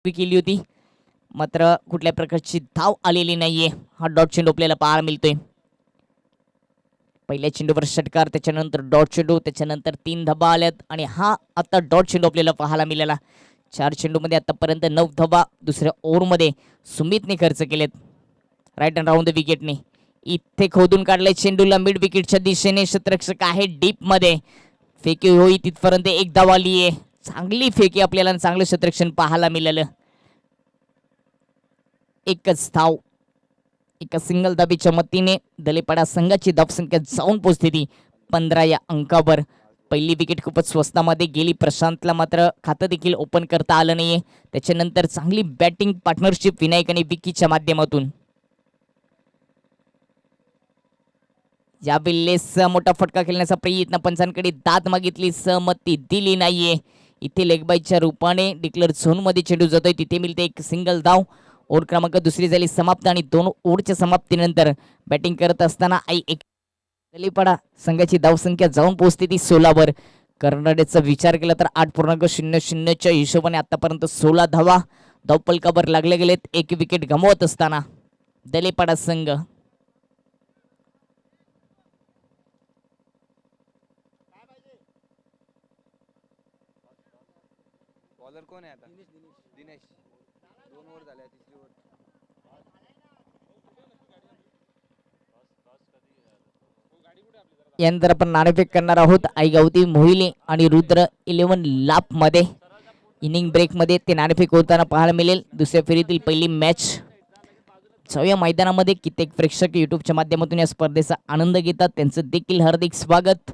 केली होती, मात्र कुठल्या प्रकारची धाव आलेली नाहीये. हा डॉट चेंडू आपल्याला पाहायला मिळतोय. पहिल्या चेंडूवर षटकार, त्याच्यानंतर डॉट चेंडू, त्याच्यानंतर 3 धाबा आल्यात आणि हा आता डॉट चेंडू आपल्याला पाहायला मिळाला. 4 चेंडूमध्ये आतापर्यंत 9 धाबा दुसऱ्या ओव्हरमध्ये सुमितने खर्च केलेत. राईट अँड राऊंड द विकेटने इथे खोदून काढलंय चेंडूला मिड विकेटच्या दिशेने. क्षेत्ररक्षक आहे डीप मध्ये, फेकी होई तिथपर्यंत एक धाव आली आहे. चांगली फेकी आपल्याला चांगलं क्षेत्ररक्षण पाहायला मिळालं. एकच धाव एका सिंगल धाबीच्या मतीने दलेपाडा संघाची धावसंख्या जाऊन पोहोचते ती 15 या अंकावर. पहिली विकेट खूपच स्वस्तामध्ये गेली. प्रशांतला मात्र खातं देखील ओपन करता आलं नाहीये. त्याच्यानंतर चांगली बॅटिंग पार्टनरशिप विनायक आणि विकीच्या माध्यमातून. या बिल्लेस मोठा फटका खेळण्याचा प्रयत्न, पंचांकडे दाद मागितली, सहमती दिली नाहीये. इथे लेगबाईच्या रूपाने डिक्लेअर झोन मध्ये चेंडू जातोय, तिथे मिळते एक सिंगल धाव. ओव्हर क्रमांक दुसरी झाली समाप्त आणि 2 ओव्हरच्या समाप्तीनंतर बॅटिंग करत असताना दलेपाडा संघाची धावसंख्या जाऊन पोहोचते ती 16 वर. कर्नाटकचा विचार केला तर 8.00च्या हिशोबाने आतापर्यंत 16 धावा धावपलकावर लागले गेलेत. एक विकेट गमावत असताना दलेपाडा संघ. बॉलर कोण आहे आता? दिनेश 2 ओव्हर झाल्या, तिसरी ओव्हर. यानंतर आपण नाणेफेक करणार आहोत. आईगावती मोहिले आणि रुद्र 11 लाप मध्ये इनिंग ब्रेक मध्ये ते नाणेफेक होताना पाहायला मिळेल. दुसऱ्या फेरीतील पहिली मॅच 6व्या मैदानामध्ये कित्येक प्रेक्षक युट्यूबच्या माध्यमातून या स्पर्धेचा आनंद घेतात, त्यांचं देखील हार्दिक स्वागत.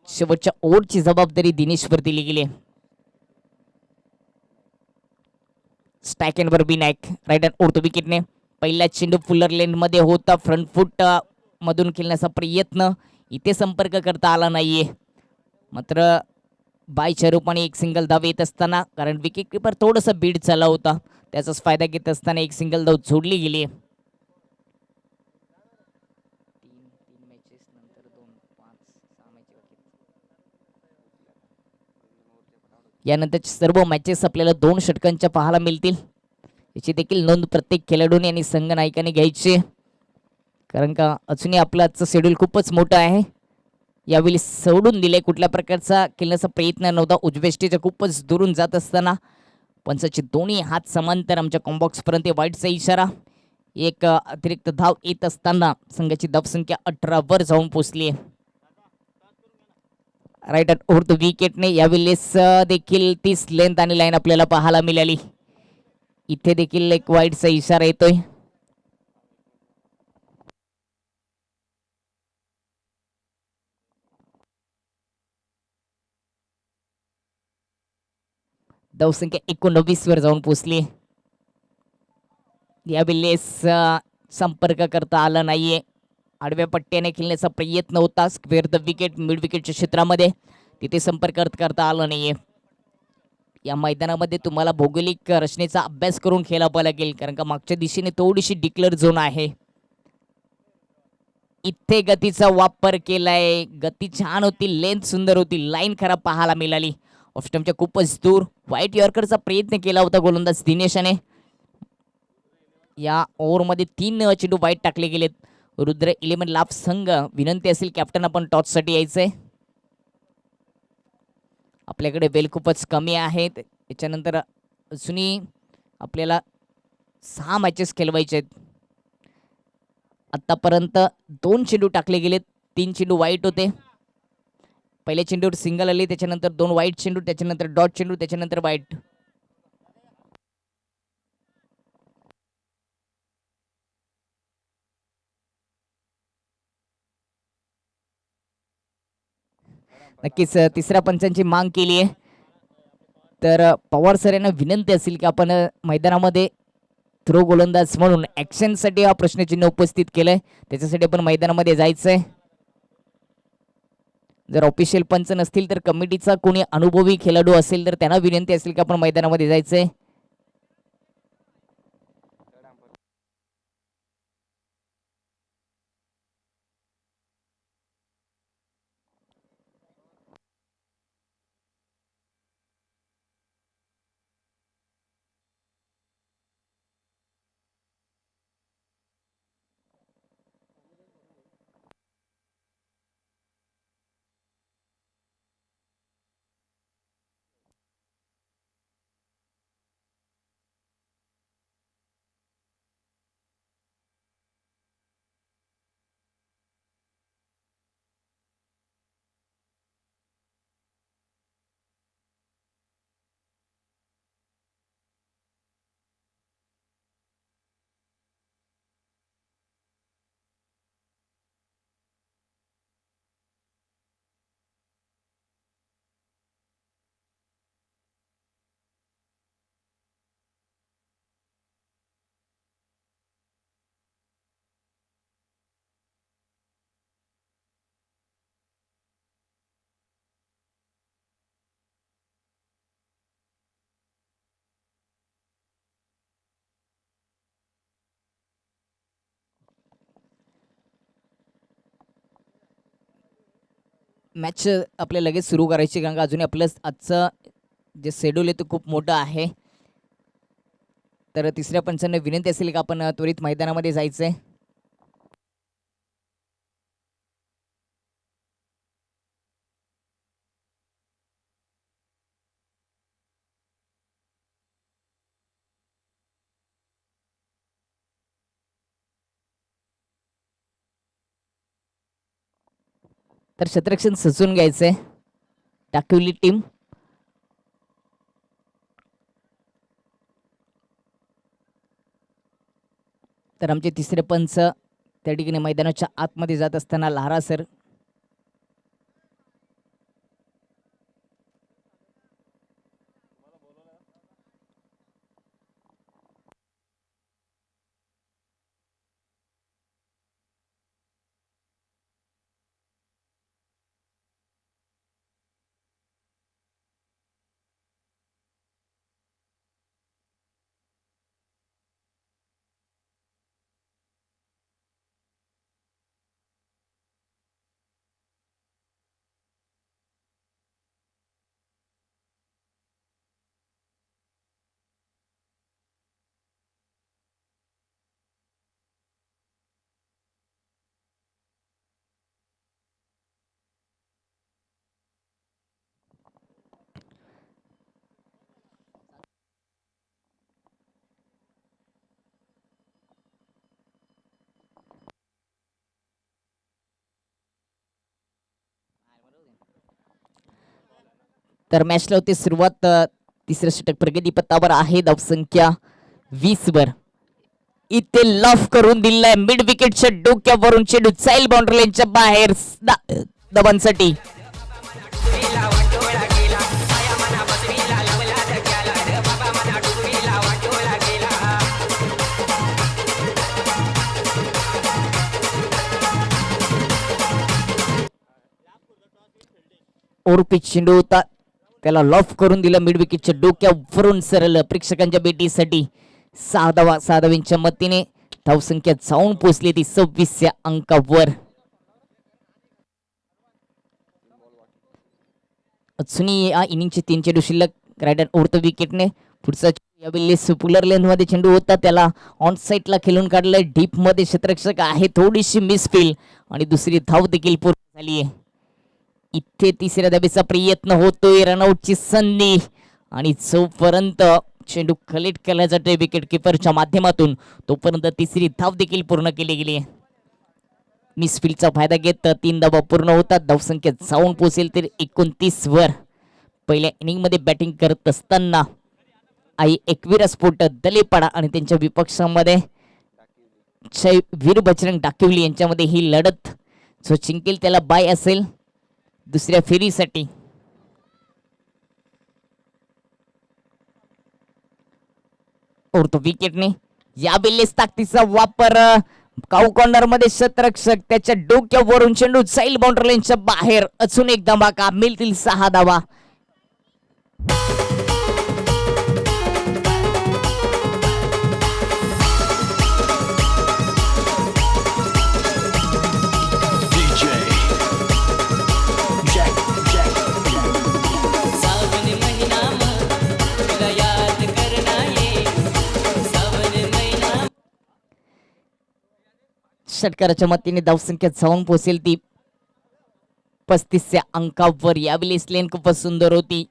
शेवटच्या ओव्हरची जबाबदारी दिनेशवर दिली गेली. स्टॅक एंडवर विनायक राईट हँड ओढतो विकेटने. पहिला चेंडू फुलर लेन मध्ये होता, फ्रंट फुट मधून खेळण्याचा प्रयत्न, इथे संपर्क करता आला नाहीये. मात्र बायच्या रूपाने एक सिंगल धाव येत असताना, कारण विकेट किपर थोडंसं बीड चालला होता, त्याचाच फायदा घेत असताना एक सिंगल धाव जोडली गेली. यानंतर सर्व मॅचेस आपल्याला 2 षटकांच्या पाहायला मिळतील. याची देखील नोंद प्रत्येक खेळाडूने आणि संघ नायकाने घ्यायची, कारण का अजूनही आपलं आजचं शेड्यूल खूपच मोठं आहे. यावेळी सोडून दिले, कुठल्या प्रकारचा खेळण्याचा प्रयत्न नव्हता. उजव्या स्टेजच्या खूपच दुरून जात असताना पंचाचे दोन्ही हात समांतर आमच्या कॉम्बॉक्स पर्यंत वाईटचा इशारा. एक अतिरिक्त धाव येत असताना संघाची धावसंख्या 18 वर जाऊन पोहोचली आहे. राईट ओव्हर विकेटने यावेळेस देखील 30 लेंथ आणि लाईन आपल्याला पाहायला मिळाली. इथे देखील एक वाईटचा इशारा येतोय. धावसंख्या 19 वर जाऊन पोहोचली. यावेळेस संपर्क करता आला नाहीये. आडव्या पट्ट्याने खेळण्याचा प्रयत्न होता, स्क्वेअर द विकेट मिड विकेटच्या क्षेत्रामध्ये, तिथे संपर्क करता आला नाहीये. या मैदानामध्ये तुम्हाला भौगोलिक रचनेचा अभ्यास करून खेळावं लागेल, कारण का मागच्या दिशेने थोडीशी डिक्लेअर झोन आहे. इथे गतीचा वापर केलाय, गती छान होती, लेंथ सुंदर होती, लाईन खराब पाहायला मिळाली. ऑफस्टमच्या खूपच दूर व्हाईट यॉर्करचा प्रयत्न केला होता गोलंदाज दिनेशाने. या ओव्हरमध्ये 3 चेंडू वाईट टाकले गेलेत. रुद्र 11 लाभ संघ विनंती असेल कॅप्टन आपण टॉससाठी यायचंय. आपल्याकडे वेल खूपच कमी आहेत. त्याच्यानंतर अजूनही आपल्याला 6 मॅचेस खेळवायचे आहेत. आतापर्यंत 2 चेंडू टाकले गेलेत, 3 चेंडू वाईट होते. पहिल्या चेंडूवर सिंगल आली, त्याच्यानंतर 2 वाईट चेंडू, त्याच्यानंतर डॉट चेंडू, त्याच्यानंतर वाईट. नक्कीच तिसऱ्या पंचांची मांग केली आहे. तर पवार सर यांना विनंती असेल की आपण मैदानामध्ये थ्रो गोलंदाज म्हणून ऍक्शनसाठी हा प्रश्नचिन्ह उपस्थित केलंय, त्याच्यासाठी आपण मैदानामध्ये जायचंय. जर ऑफिशियल पंच नसतील तर कमिटीचा कोणी अनुभवी खेळाडू असेल तर त्यांना विनंती असेल की आपण मैदानामध्ये जायचंय. मॅच आपल्याला लगेच सुरू करायची, कारण का अजूनही आपलं आजचं जे शेड्यूल आहे ते खूप मोठं आहे. तर तिसऱ्या पंचांना विनंती असेल की आपण त्वरित मैदानामध्ये जायचंय. तर क्षेत्ररक्षण सजून घ्यायचंय टाकवली टीम. तर आमचे तिसरे पंच त्या ठिकाणी मैदानाच्या आतमध्ये जात असताना लहारा सर. तर मॅचला होती सुरुवात. तिसरं षटक प्रगती पथावर आहे. धावसंख्या 20 वर. इथे लॉफ करून दिलाय मिड विकेटच्या डोक्यावरून चेंडू चाईल बाउंड्री लाईनच्या बाहेर दबांसाठी. ओरपीच चेंडू होता, त्याला लॉफ करून दिला मिड विकेटच्या डोक्यावरून सरळ प्रेक्षकांच्या भेटीसाठी. 6 धावांच्या मतीने धावसंख्या जाऊन पोहोचली ती 26 या अंकावर. अजूनही या इनिंगचे 3 चेंडू शिल्लक रायडर ओढतो विकेटने. पुढचा यावेळी सुपुलर लेन मध्ये चेंडू होता, त्याला ऑन साईडला खेळून काढलाय. डीप मध्ये क्षेत्ररक्षक आहे, थोडीशी मिसफील आणि दुसरी धाव देखील पूर्ण झाली आहे. इथे तिसऱ्या धाबेचा प्रयत्न होतोय, रनआउटची संधी आणि जोपर्यंत चेंडू कलेक्ट केला जातोय विकेट किपरच्या माध्यमातून तोपर्यंत तिसरी धाव देखील पूर्ण केली गेली आहे. मिसफील्डचा फायदा घेत 3 धावा पूर्ण होतात. धावसंख्या जाऊन पोहोचेल तर 29 वर. पहिल्या इनिंग मध्ये बॅटिंग करत असताना आई एकवीरा स्फोट दलेपाडा आणि त्यांच्या विपक्षामध्ये वीर बजरंग डाकिवली यांच्यामध्ये ही लढत. जो जिंकेल त्याला बाय असेल दुसऱ्या फेरीसाठी. ओढतो विकेटने या बिल्लेस ताकदीचा वापर. काऊ कॉर्नर मध्ये क्षेत्ररक्षक त्याच्या डोक्यावरून चेंडू जाईल बाउंड्री लाईनच्या बाहेर. अजून एक धमाका, मिळतील 6 धावा. षटकाराच्या मतीने धावसंख्या जाऊन पोहोचेल ती 35 अंकावर. यावेळी लेन खूपच सुंदर होती.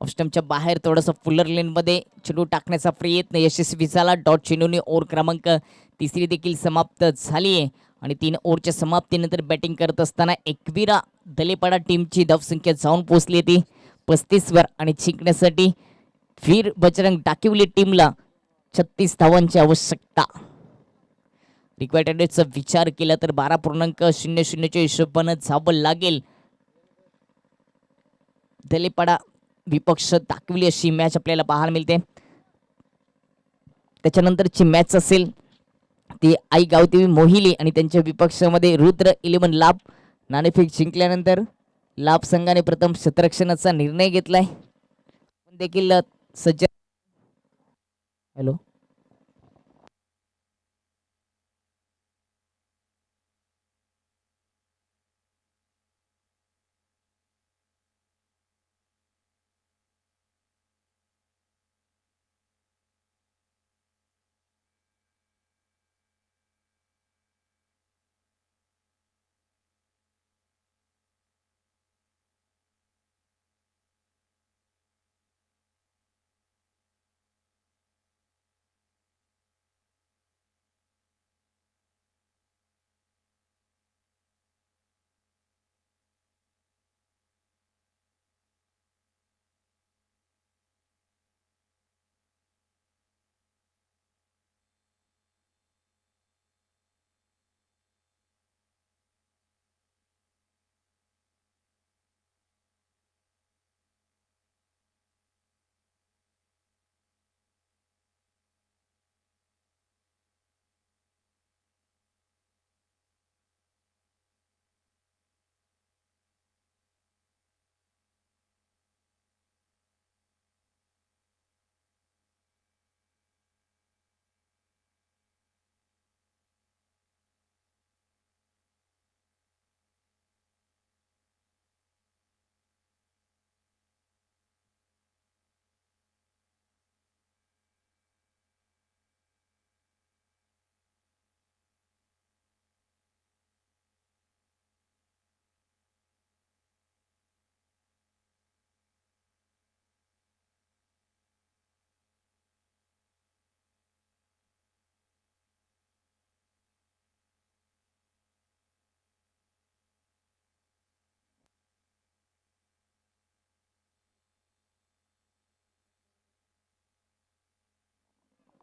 ऑफस्टमच्या बाहेर थोडासा फुलर लेन मध्ये चेंडू टाकण्याचा प्रयत्न यशस्वी झाला. डॉट चेंडूने ओव्हर क्रमांक तिसरी देखील समाप्त झाली आहे आणि 3 ओव्हरच्या समाप्तीनंतर बॅटिंग करत असताना एकवीरा दलेपाडा टीमची धावसंख्या जाऊन पोहोचली ती 35 वर आणि जिंकण्यासाठी वीर बजरंग डाकिवली टीमला 36 धावांची आवश्यकता. रिक्वायर्ड रनचा विचार केला तर 12.00च्या हिशोबानं जावं लागेल. दलेपाडा विपक्ष दाखवली अशी मॅच आपल्याला पाहायला मिळते. त्याच्यानंतरची मॅच असेल ती आई गावदेवी मोहिली आणि त्यांच्या विपक्षामध्ये रुद्र 11 लाभ. नाणेफेक जिंकल्यानंतर लाभ संघाने प्रथम क्षेत्ररक्षणाचा निर्णय घेतलाय. देखील सज्ज. हॅलो,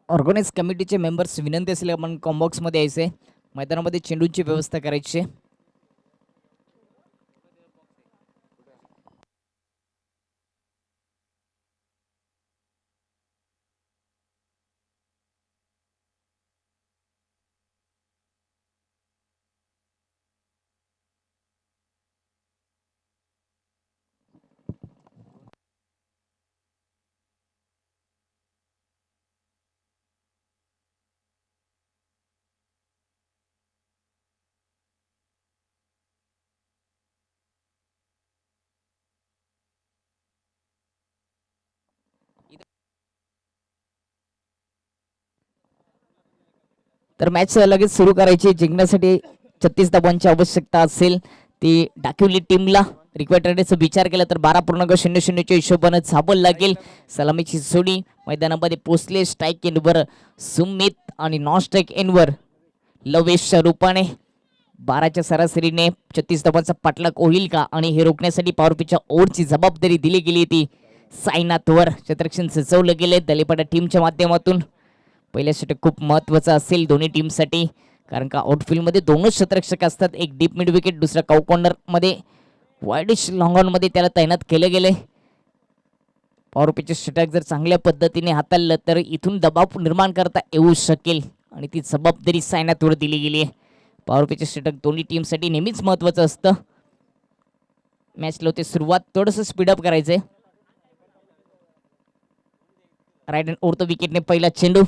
ऑर्गनाइज कमिटीचे मेंबर्स विनंती असेल आपण कॉम्बॉक्समध्ये यायचे, मैदानामध्ये चेंडूंची व्यवस्था करायची आहे. तर मॅच लगेच सुरू करायची. जिंकण्यासाठी 36 धावांची आवश्यकता असेल. ती डाकिवली टीमला रिक्वायर्ड रनचा विचार केला तर 12.00च्या हिशोबानं झाबल लागेल. सलामीची जोडी मैदानामध्ये पोचले. स्ट्राईक एंडवर सुमित आणि नॉन स्ट्राईक एंडवर लवेशच्या रूपाने 12च्या सरासरीने 36 धावांचा पाठलाग होईल का, आणि हे रोखण्यासाठी पॉवर पिचच्या ओव्हरची जबाबदारी दिली गेली ती साईनाथवर. क्षेत्ररक्षण सजवलं गेले दलेपाडा टीमच्या माध्यमातून. पहिल्या षटक खूप महत्त्वाचं असेल दोन्ही टीमसाठी, कारण का आउटफील्डमध्ये दोनच क्षेत्ररक्षक असतात. एक डीप मिड विकेट, दुसरा काउ कॉर्नरमध्ये वाईडिश लॉंग ऑनमध्ये त्याला तैनात केलं गेले. पॉवर पिचचे षटक जर चांगल्या पद्धतीने हाताळलं तर इथून दबाव निर्माण करता येऊ शकेल, आणि ती जबाबदारी सायनाथवर दिली गेली आहे. पॉवर पिचचे षटक दोन्ही टीमसाठी नेहमीच महत्त्वाचं असतं. मॅचला होते सुरुवात, थोडंसं स्पीडअप करायचंय. राईट हँड ओव्हर विकेटने पहिला चेंडू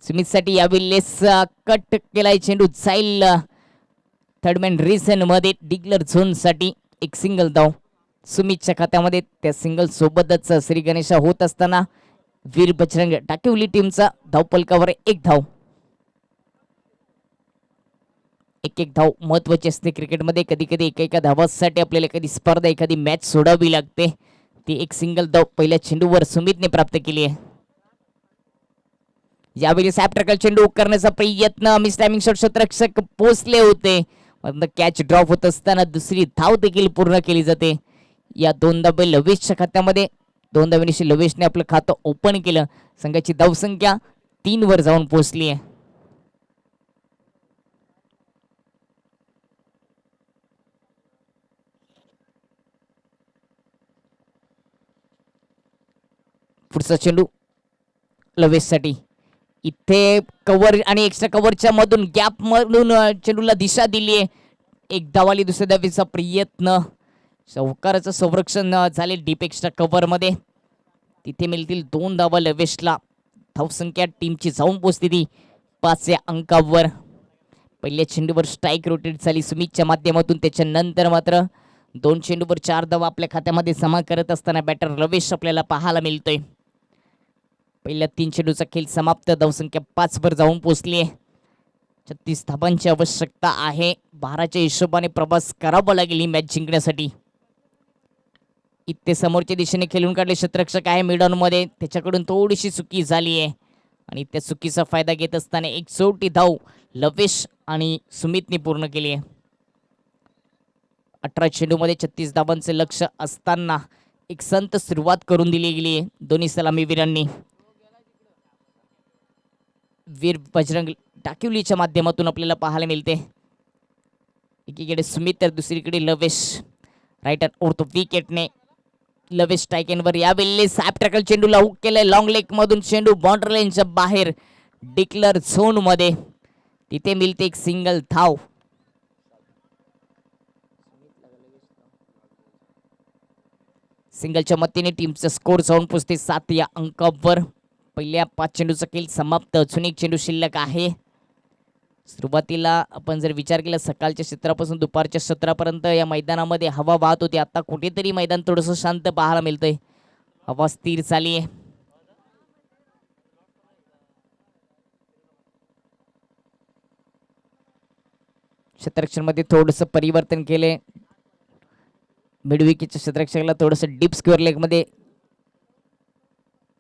स्मिथसाठी यावेळेस कट केलाय चेंडू, जाईल थर्डमॅन रिसन मध्ये. डिक्लर झोन साठी एक सिंगल धाव सुमितच्या खात्यामध्ये. त्या सिंगल सोबतच श्री गणेशा होत असताना वीर बजरंग टाकिवली टीमचा धावपलकावर एक धाव. एक धाव महत्वाची असते क्रिकेटमध्ये. कधी कधी एका धावासाठी आपल्याला एखादी स्पर्धा, एखादी मॅच सोडावी लागते. ती एक सिंगल धाव पहिल्या चेंडूवर सुमितने प्राप्त केली आहे. यावेळी सॅप टॅकल चेंडू करण्याचा प्रयत्न, मिस टायमिंग शॉट, क्षेत्ररक्षक पोचले होते. कॅच ड्रॉप होत असताना दुसरी धाव देखील पूर्ण केली जाते. या 2 धाबे लवेशच्या खात्यामध्ये. 2 धावेनिशी लवेशने आपलं खातं ओपन केलं. संघाची धावसंख्या 3 वर जाऊन पोहोचली आहे. पुढचा चेंडू लवेशसाठी. इथे कव्हर आणि एक्स्ट्रा कव्हरच्या मधून गॅप मधून चेंडूला दिशा दिली आहे. एक धावाली, दुसऱ्या धावेचा प्रयत्न. चौकाराचं संरक्षण झाले डीप एक्स्ट्रा कव्हर मध्ये. तिथे मिळतील 2 धावा लवेशला. धावसंख्या टीमची जाऊन पोहोचते ती 5 या अंकावर. पहिल्या चेंडूवर स्ट्राईक रोटेट झाली सुमितच्या माध्यमातून. त्याच्यानंतर मात्र 2 चेंडूवर 4 धावा आपल्या खात्यामध्ये जमा करत असताना बॅटर लवेश आपल्याला पाहायला मिळतोय. पहिल्या 3 चेंडूचा खेळ समाप्त. धावसंख्या 5 वर जाऊन पोहोचली आहे. 36 धावांची आवश्यकता आहे. 12च्या हिशोबाने प्रवास करावा लागेल ही मॅच जिंकण्यासाठी. इथे समोरच्या दिशेने खेळून काढले क्षेत्ररक्षक आहे मिडॉन मध्ये. त्याच्याकडून थोडीशी चुकी झाली आहे, आणि त्या चुकीचा फायदा घेत असताना एक छोटी धाव लवेश आणि सुमितने पूर्ण केली आहे. 18 चेंडूमध्ये 36 धावांचे लक्ष असताना एक संत सुरुवात करून दिली गेली आहे दोन्ही सलामीवीरांनी. वीर बजरंग टाकिवलीच्या माध्यमातून आपल्याला पाहायला मिळते. एकीकडे सुमित तर दुसरीकडे लवेश. Right hand over विकेटने लवेश टायकेनवर. यावेळी सॅप टॅकल चेंडूला हुक केलंय लॉंग लेग मधून. चेंडू बाउंड्री लाईनच्या बाहेर डिक्लर झोन मध्ये. तिथे मिळते एक सिंगल धाव. सिंगलच्या मदतीने टीमचा स्कोर जाऊन पोचते 7 या अंकावर. पहिल्या 5 चेंडूचा खेळ समाप्त. अजून एक चेंडू शिल्लक आहे. सुरुवातीला आपण जर विचार केला सकाळच्या क्षेत्रापासून दुपारच्या क्षेत्रापर्यंत या मैदानामध्ये हवा वाहत होती. आता कुठेतरी मैदान थोडंसं शांत पाहायला मिळतंय. हवा स्थिर झाली आहे. क्षेत्ररक्षण मध्ये थोडंसं परिवर्तन केले. मिडविकेटच्या क्षेत्ररक्षकाला थोडंसं डीप स्क्वेअर लेग मध्ये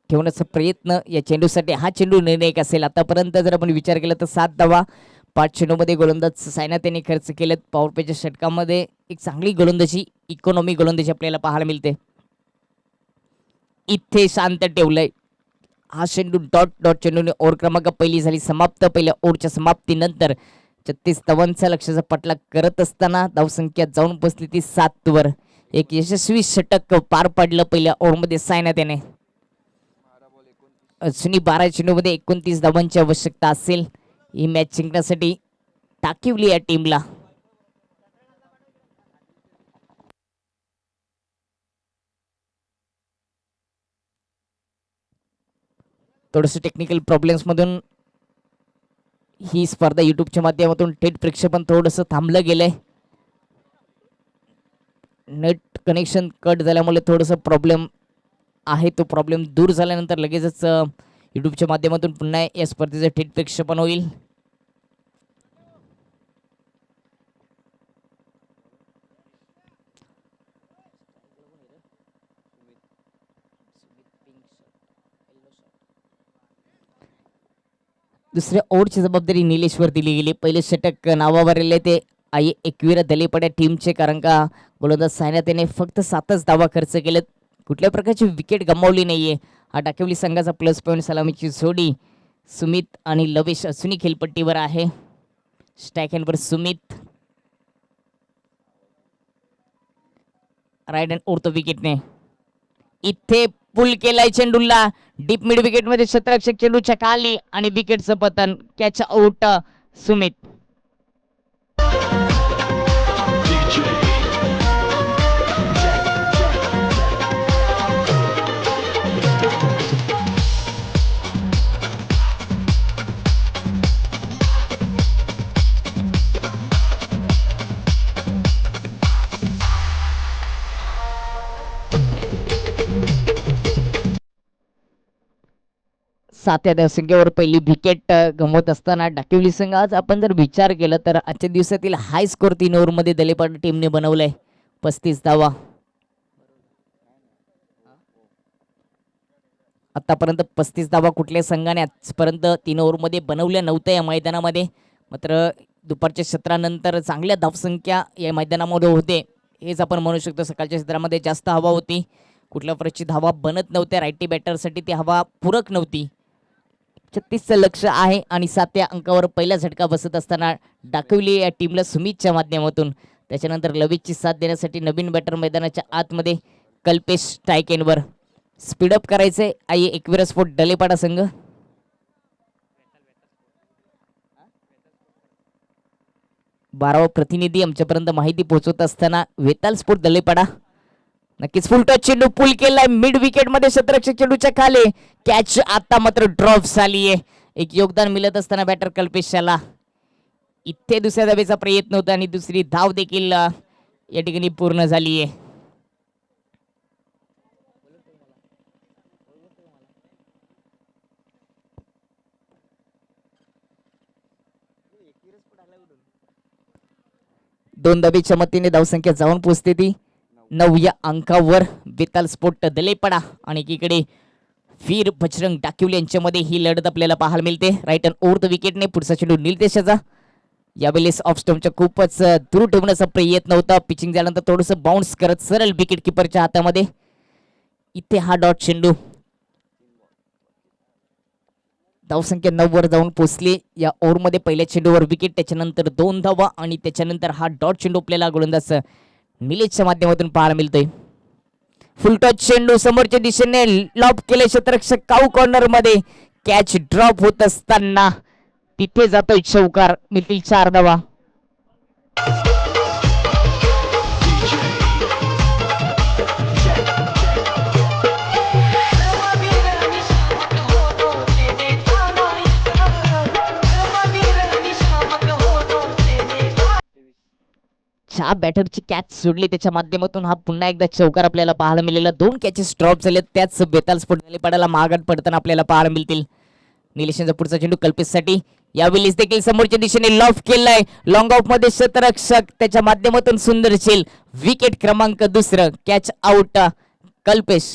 ठेवण्याचा प्रयत्न या चेंडूसाठी. हा चेंडू निर्णायक असेल. आतापर्यंत जर आपण विचार केला तर 7 धावा 5 चेंडूमध्ये गोलंदाज सायनाथ यांनी खर्च केलेत. पॉवर प्लेच्या षटकामध्ये एक चांगली गोलंदाजी, इकॉनॉमी गोलंदाजी आपल्याला पाहायला मिळते. इथे शांत ठेवलंय हा चेंडू डॉट डॉट चेंडूने ओव्हर क्रमांक पहिली झाली समाप्त. पहिल्या ओव्हरच्या समाप्तीनंतर 36 धावांचा लक्ष्याचा पाठलाग करत असताना धावसंख्या जाऊन बसली ती 7 वर. एक यशस्वी षटक पार पाडलं पहिल्या ओव्हरमध्ये सायनात याने. अश्विनी 12 चेंडूमध्ये 29 धावांची आवश्यकता असेल ही मॅच जिंकण्यासाठी टाकिवली या टीमला. थोडस टेक्निकल प्रॉब्लेम्स मधून ही स्पर्धा युट्यूबच्या माध्यमातून थेट प्रेक्षेपण थोडस थांबलं गेलंय. नेट कनेक्शन कट झाल्यामुळे थोडस प्रॉब्लेम आहे. तो प्रॉब्लेम दूर झाल्यानंतर लगेचच युट्यूबच्या माध्यमातून पुन्हा या स्पर्धेचं थेट प्रेक्षेपण होईल. दुसऱ्या ओव्हरची जबाबदारी निलेशवर दिली गेली. पहिले षटक नावावर आले ते आई एकविरा दलेपड्या टीमचे, कारण का गोलंदाज सायनात याने फक्त 7च धावा खर्च केलेत. कुठल्या प्रकारची विकेट गमावली नाहीये. हा टाकिवली संघाचा प्लस पॉईंट. सलामीची जोडी सुमित आणि लवेश अश्विनी खेळपट्टीवर आहे. स्ट्राईक हँडवर सुमित. राईट हँड उरतो विकेटने. इथे पुल केलाय चेंडूला डीप मिड विकेट मध्ये. क्षेत्ररक्षक चेंडूच्या खाली आणि विकेटचं पतन. Catch out Sumit. सातव्या धावसंख्येवर पहिली विकेट गमवत असताना डाकिवली संघ आज आपण जर विचार केला तर आजच्या दिवसातील हाय स्कोर 3 ओव्हरमध्ये दलेपाड टीमने बनवलाय 35 धावा. आतापर्यंत 35 धावा कुठल्या संघाने आजपर्यंत 3 ओव्हरमध्ये बनवल्या नव्हत्या या मैदानामध्ये. मात्र दुपारच्या सत्रानंतर चांगल्या धावसंख्या या मैदानामध्ये होते. हेच आपण म्हणू शकतो. सकाळच्या सत्रामध्ये जास्त हवा होती. कुठल्या प्रकारची धावा बनत नव्हत्या. रायटी बॅटरसाठी ती हवा पूरक नव्हती. 36चं लक्ष आहे आणि 7व्या अंकावर पहिला झटका बसत असताना डाकवली या टीमला सुमितच्या माध्यमातून. त्याच्यानंतर लवितची साथ देण्यासाठी नवीन बॅटर मैदानाच्या आतमध्ये कल्पेश स्ट्राईक एंडवर. स्पीडअप करायचंय आई एकविरा स्पोर्ट दलेपाडा संघ. बारावा प्रतिनिधी आमच्यापर्यंत माहिती पोहोचवत असताना वेताल स्पोर्ट दलेपाडा. नक्कीच फुल टच चेंडू पुल केलाय मिड विकेट मध्ये. क्षेत्ररक्षक चेंडूच्या खाली. कॅच आता मात्र ड्रॉप झालीये. एक योगदान मिळत असताना बॅटर कल्पेशाला इथे दुसऱ्या धावेचा प्रयत्न होता आणि दुसरी धाव देखील या ठिकाणी पूर्ण झालीये. दोन धावेच्या मतीने धावसंख्या जाऊन पोहोचते ती 9व्या अंकावर. बेताल स्पोर्ट दलेपडा आणि एकीकडे वीर बजरंग डाकिवले यांच्यामध्ये ही लढत आपल्याला पाहायला मिळते. राईट अँड ओव्हर द विकेटने पुढचा चेंडू निलदेशाचा. यावेळेस ऑफ स्टंपच्या खूपच दूर ठेवण्याचा प्रयत्न होता. पिचिंग झाल्यानंतर थोडस बाउन्स करत सरळ विकेट किपरच्या हातामध्ये. इथे हा डॉट चेंडू. धावसंख्या 9 वर जाऊन पोहोचली या ओव्हरमध्ये. पहिल्या चेंडूवर विकेट, त्याच्यानंतर 2 धावा आणि त्याच्यानंतर हा डॉट चेंडू आपल्याला गोलंदाज निलेशच्या माध्यमातून पाहायला मिळतोय. फुल टच चेंडू समोरच्या दिशेने लॉब केले. क्षेत्ररक्षक काऊ कॉर्नर मध्ये. कॅच ड्रॉप होत असताना तिथे जातोय चौकार. मिळतील 4 धावा. ज्या बॅटरची कॅच सोडली त्याच्या माध्यमातून हा पुन्हा एकदा चौकार आपल्याला पाहायला मिळाला. 2 कॅचेस ड्रॉप झाले. त्याच बेताल स्पोर्ट दलेपाडाला महागात पडताना आपल्याला पाहायला मिळतील. निलेशनचा पुढचा चेंडू कल्पेशसाठी. यावेळेस देखील समोरच्या दिशेने लॉफ केलाय. लॉंग ऑफ मध्ये क्षेत्ररक्षक त्याच्या माध्यमातून सुंदर चेल. विकेट क्रमांक 2. Catch out Kalpesh.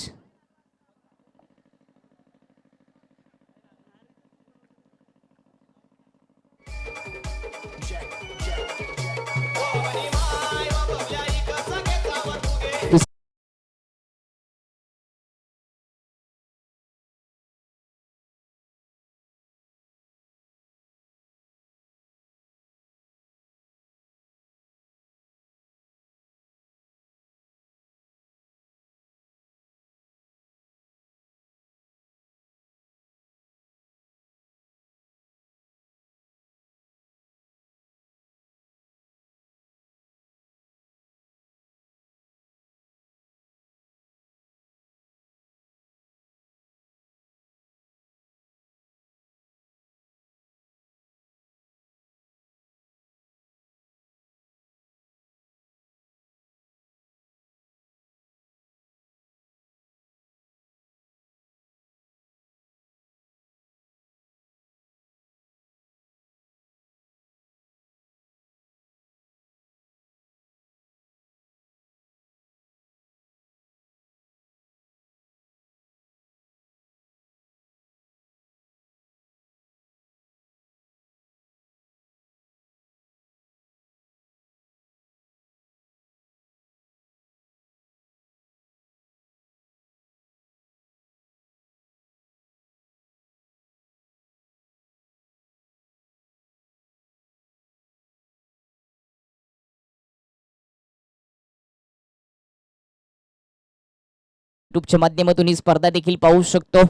यूट्यूबच्या माध्यमातून ही स्पर्धा देखील पाहू शकतो.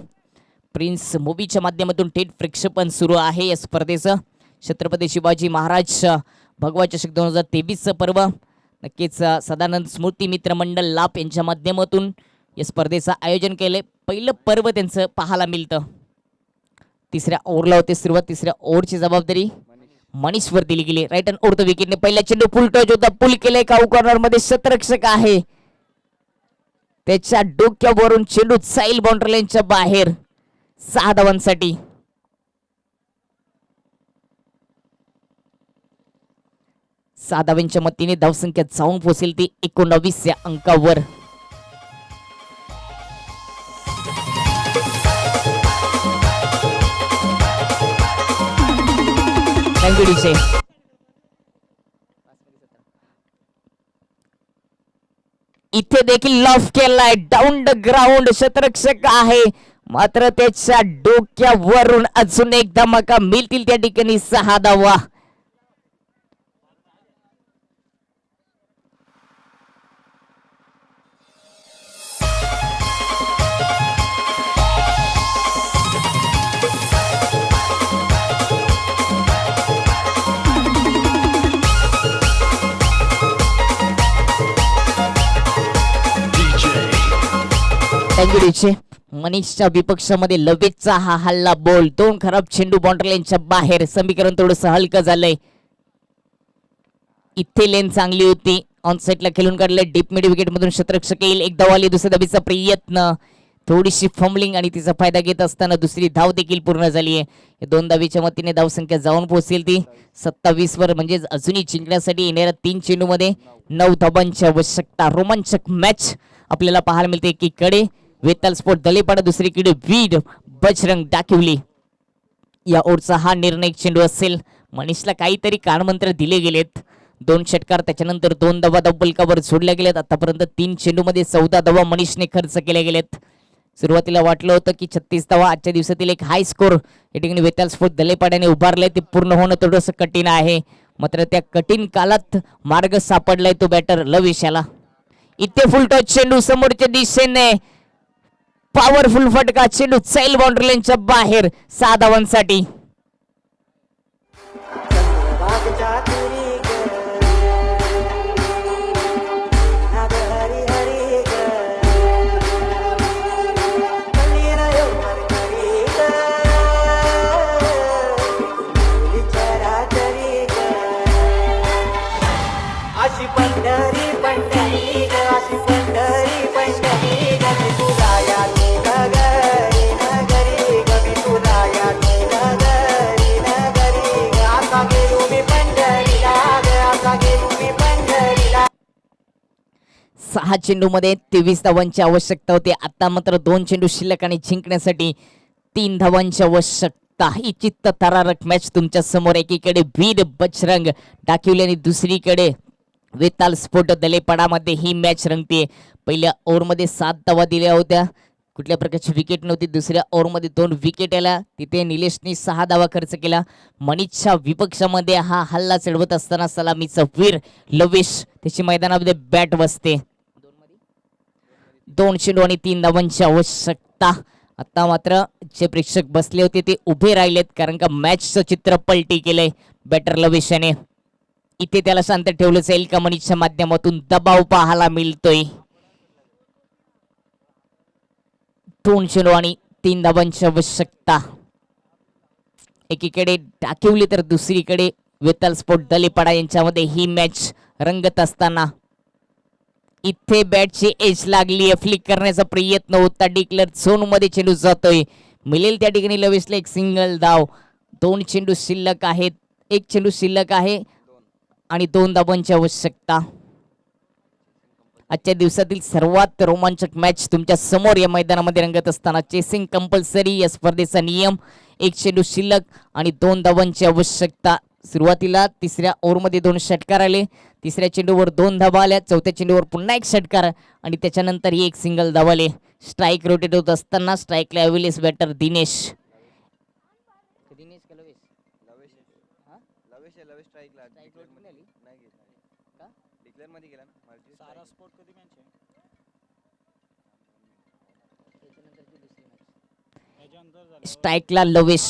प्रिन्स मूवीच्या माध्यमातून थेट प्रक्षेपण सुरू आहे या स्पर्धेचं. छत्रपती शिवाजी महाराज भगवा चषक 2023चं पर्व नक्कीच सदानंद स्मृती मित्र मंडळ लाभ यांच्या माध्यमातून या स्पर्धेचं आयोजन केले. पहिलं पर्व त्यांचं पाहायला मिळतं. तिसऱ्या ओव्हरला होते सुरुवात. तिसऱ्या ओव्हरची जबाबदारी मनीषवर दिली गेली. राईट हँड ओव्हर विकेटने पहिला चेंडू फुल टच होता. पुल केले काऊ कॉर्नर मध्ये शतरक्षक आहे त्याच्या डोक्यावरून चेंडू साईल बाउंड्री लाईनच्या बाहेर 6 धावांसाठी. धावांच्या मतीने धावसंख्या जाऊन पोहोचेल ती 19 या अंकावर. इथे देखील लॉफ केलाय डाऊन द ग्राउंड. शतरक्षक आहे मात्र त्याच्या डोक्यावरून अजून एक धमाका मिळतील त्या ठिकाणी 6 धावा. मनीषच्या विपक्षामध्ये लवेजचा हा हल्ला बॉल. 2 खराब चेंडू बाउंड्री लाईनच्या बाहेर. समीकरण थोडस हलकं झालंय. इथे लेन चांगली होती. ऑन साइडला खेळून काढले. डीप मिड विकेट मधून शतरक्षक येईल. एक धाव आली. दुसऱ्या धावीचा प्रयत्न. थोडीशी फंबलिंग आणि तिचा फायदा घेत असताना दुसरी धाव देखील पूर्ण झाली आहे. 2 धावीच्या मतीने धावसंख्या जाऊन पोहोचेल ती 27 वर. म्हणजे अजूनही जिंकण्यासाठी येणाऱ्या 3 चेंडू मध्ये 9 धावांची आवश्यकता. रोमांचक मॅच आपल्याला पाहायला मिळते. एकीकडे वेताल स्पोर्ट दलेपाडा, दुसरीकडे वीड बजरंग डाकिवली. या ओव्हरचा हा निर्णायक चेंडू असेल. मनीषला काहीतरी कानमंत्र दिले गेलेत. 2 षटकार त्याच्यानंतर 2 धावा धावबलकावर जोडल्या गेल्यात. आतापर्यंत 3 चेंडू मध्ये 14 धावा मनीषने खर्च केल्या गेलेत. सुरुवातीला वाटलं होतं की 36 धावा आजच्या दिवसातील एक हाय स्कोर या ठिकाणी वेताल स्पोर्ट दलेपाड्याने उभारलंय. ते पूर्ण होणं थोडंसं कठीण आहे. मात्र त्या कठीण काळात मार्ग सापडलाय तो बॅटर लवेशाला. इथे फुल टच चेंडू समोरच्या दिशेने. पॉवरफुल फटका. चेंडू साईल बाउंड्री लाईनच्या बाहेर 6 धावांसाठी. सहा चेंडू मध्ये 23 धावांची आवश्यकता होती. आता मात्र 2 चेंडू शिल्लक आणि जिंकण्यासाठी 3 धावांची आवश्यकता. ही चित्त थरारक मॅच तुमच्या समोर. एकीकडे वीर बजरंग डाकिवली आणि दुसरीकडे वेताल स्पोर्ट दलेपाडामध्ये ही मॅच रंगते. पहिल्या ओव्हरमध्ये 7 धावा दिल्या होत्या. कुठल्या प्रकारची विकेट नव्हती. दुसऱ्या ओव्हरमध्ये 2 विकेट आल्या. तिथे निलेशनी 6 धावा खर्च केला. मनीषच्या विपक्षामध्ये हा हल्ला चढवत असताना सलामीचा वीर लवेश त्याची मैदानामध्ये बॅट बसते. 2 चेंडू आणि 3 धावांची आवश्यकता. आता मात्र जे प्रेक्षक बसले होते ते उभे राहिलेत कारण का मॅचचं चित्र पलटी केलंय बॅटर लवेशाने. इथे त्याला शांत ठेवलं जाईल का? मनीषच्या माध्यमातून दबाव पाहायला मिळतोय. 2 चेंडू आणि 3 धावांची आवश्यकता. एकीकडे डाकिवली तर दुसरीकडे वेताल स्पोर्ट दलेपाडा यांच्यामध्ये ही मॅच रंगत असताना इथे बॅटची एज लागली. फ्लिक करण्याचा प्रयत्न होता. डिक्लेअर झोन मध्ये चेंडू जातोय. मिळेल त्या ठिकाणी लवेशला एक सिंगल धाव. 2 चेंडू शिल्लक आहेत. 1 चेंडू शिल्लक आहे आणि 2 धावांची आवश्यकता. आजच्या दिवसातील सर्वात रोमांचक मॅच तुमच्या समोर या मैदानामध्ये रंगत असताना चेसिंग कंपल्सरी या स्पर्धेचा नियम. 1 चेंडू शिल्लक आणि 2 धावांची आवश्यकता. सुरुवातीला तिसऱ्या ओव्हरमध्ये 2 षटकार आले. तिसऱ्या चेंडूवर 2 धावा आल्या. चौथ्या चेंडूवर पुन्हा 1 षटकार आणि त्याच्यानंतर एक सिंगल धाव आले. स्ट्राईक रोटेट होत असताना स्ट्राईकला अवेलेस बॅटर दिनेश. स्ट्राईकला लवेश.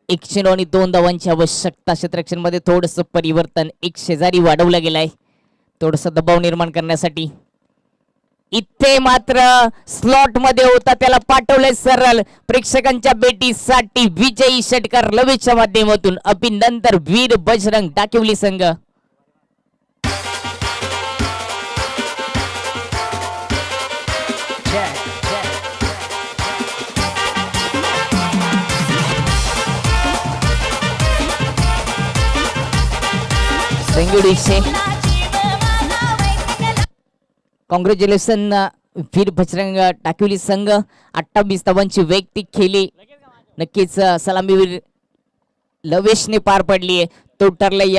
1 चेंडू आणि 2 धावांची आवश्यकता. क्षेत्ररक्षण मध्ये थोडस परिवर्तन, एक शेजारी वाढवला गेलाय थोडस दबाव निर्माण करण्यासाठी. इथे मात्र स्लॉट मध्ये होता, त्याला पाठवलंय सरळ प्रेक्षकांच्या भेटीसाठी. विजयी षटकार लवेशच्या माध्यमातून. अभिनंदन वीर बजरंग डाकिवली संघ. कॉंग्रॅच्युलेशन वीर बजरंग टाकिवली संघ. 28 धावांची वैयक्तिक खेळी नक्कीच सलामीवीर लवेशने पार पडली आहे. तो ठरला या